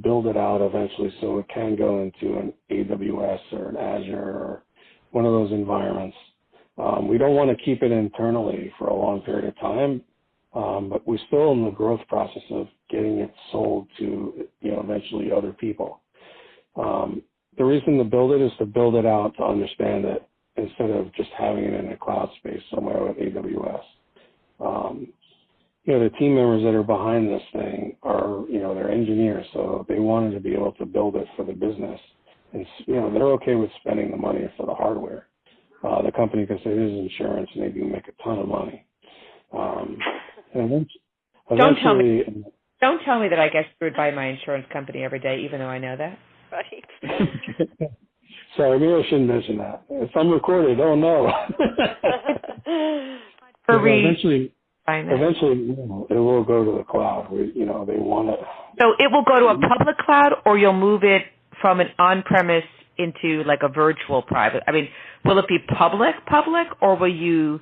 build it out eventually so it can go into an AWS or an Azure or one of those environments. We don't want to keep it internally for a long period of time, but we're still in the growth process of getting it sold to, eventually other people. The reason to build it is to build it out to understand it instead of just having it in a cloud space somewhere with AWS. The team members that are behind this thing are, they're engineers, so they wanted to be able to build it for the business. And, they're okay with spending the money for the hardware. The company, because it is insurance, and they do make a ton of money. And eventually, Don't tell me that I get screwed by my insurance company every day, even though I know that. Right. Sorry, maybe I shouldn't mention that. If I'm recorded, oh no. Eventually, it will go to the cloud. They want it. So it will go to a public cloud, or you'll move it from an on-premise into like a virtual private? I mean, will it be public, or will you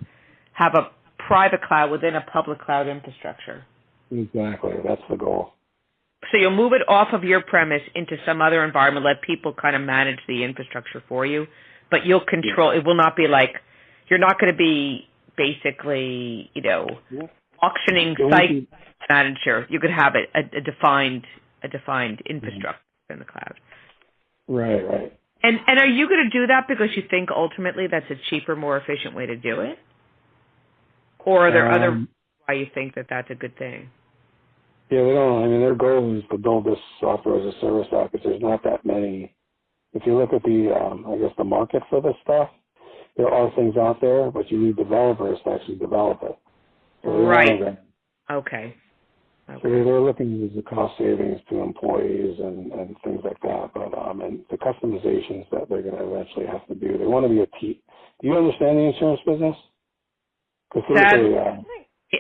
have a private cloud within a public cloud infrastructure? Exactly. That's the goal. So you'll move it off of your premise into some other environment, let people kind of manage the infrastructure for you, but you'll control. It will not be like, you're not going to be basically, auctioning site manager. You could have a defined infrastructure in the cloud. Right. And are you going to do that because you think ultimately that's a cheaper, more efficient way to do it? Or are there other reasons why you think that that's a good thing? Yeah, they don't. I mean, their goal is to build this software as a service app because there's not that many. If you look at the market for this stuff, there are things out there, but you need developers to actually develop it. So right. Okay. So they're looking at the cost savings to employees and things like that. But and the customizations that they're going to eventually have to do. They want to be Do you understand the insurance business? I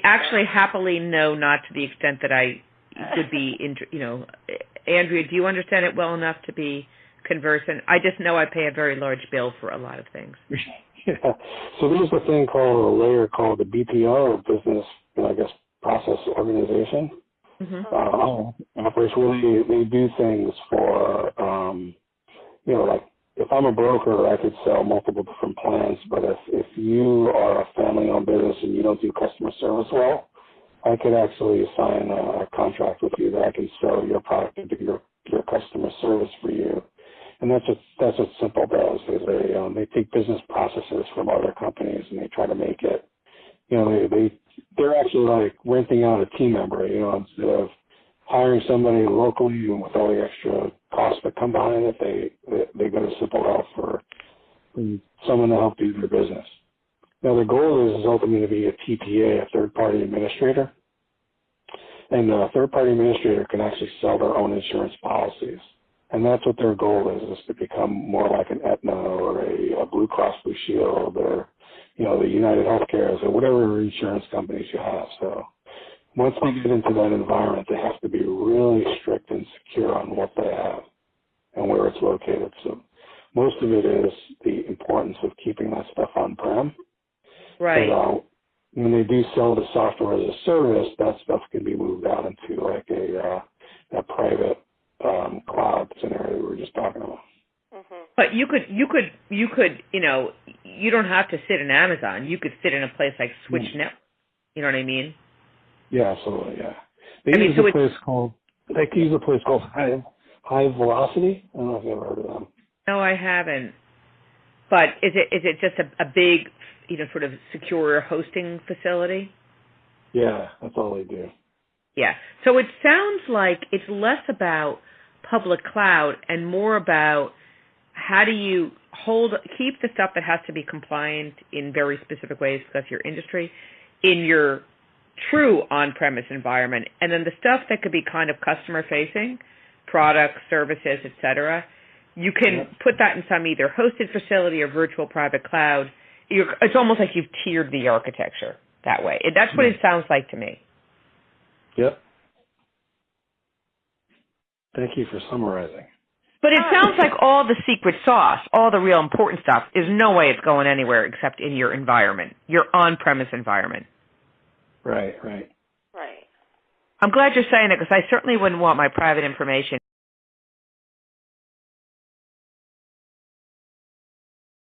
actually happily no, not to the extent that I could be, Andrea, do you understand it well enough to be conversant? I just know I pay a very large bill for a lot of things. Yeah. So there's a thing called a layer called the BPO, or business, process organization. Mm-hmm. Operation, they do things for, like if I'm a broker, I could sell multiple different plans, but if you are a family-owned business and you don't do customer service well, I could actually sign a contract with you that I can sell your product and do your customer service for you. And that's what Simple does, is they take business processes from other companies and they try to make it, they're actually like renting out a team member, instead of hiring somebody locally and with all the extra costs that come behind it, they go to Simple Health for someone to help do their business. Now, their goal is ultimately to be a TPA, a third-party administrator. And a third-party administrator can actually sell their own insurance policies. And that's what their goal is to become more like an Aetna or a Blue Cross Blue Shield or, the United Healthcares or whatever insurance companies you have. So once they get into that environment, they have to be really strict and secure on what they have and where it's located. So most of it is the importance of keeping that stuff on-prem. Right. But, when they do sell the software as a service, that stuff can be moved out into like a private cloud scenario we were just talking about. Mm-hmm. But you could, you don't have to sit in Amazon. You could sit in a place like Switch Network. You know what I mean? Yeah, absolutely. Yeah. They use a place called High Velocity. I don't know if you've ever heard of them. No, I haven't. But is it just a big, sort of secure hosting facility? Yeah, that's all they do. Yeah. So it sounds like it's less about public cloud and more about how do you keep the stuff that has to be compliant in very specific ways because of your industry in your true on-premise environment, and then the stuff that could be kind of customer-facing, products, services, etc., you can put that in some either hosted facility or virtual private cloud. It's almost like you've tiered the architecture that way. That's what it sounds like to me. Yep. Thank you for summarizing. But it sounds like all the secret sauce, all the real important stuff, is no way it's going anywhere except in your environment, your on-premise environment. Right. Right. I'm glad you're saying it because I certainly wouldn't want my private information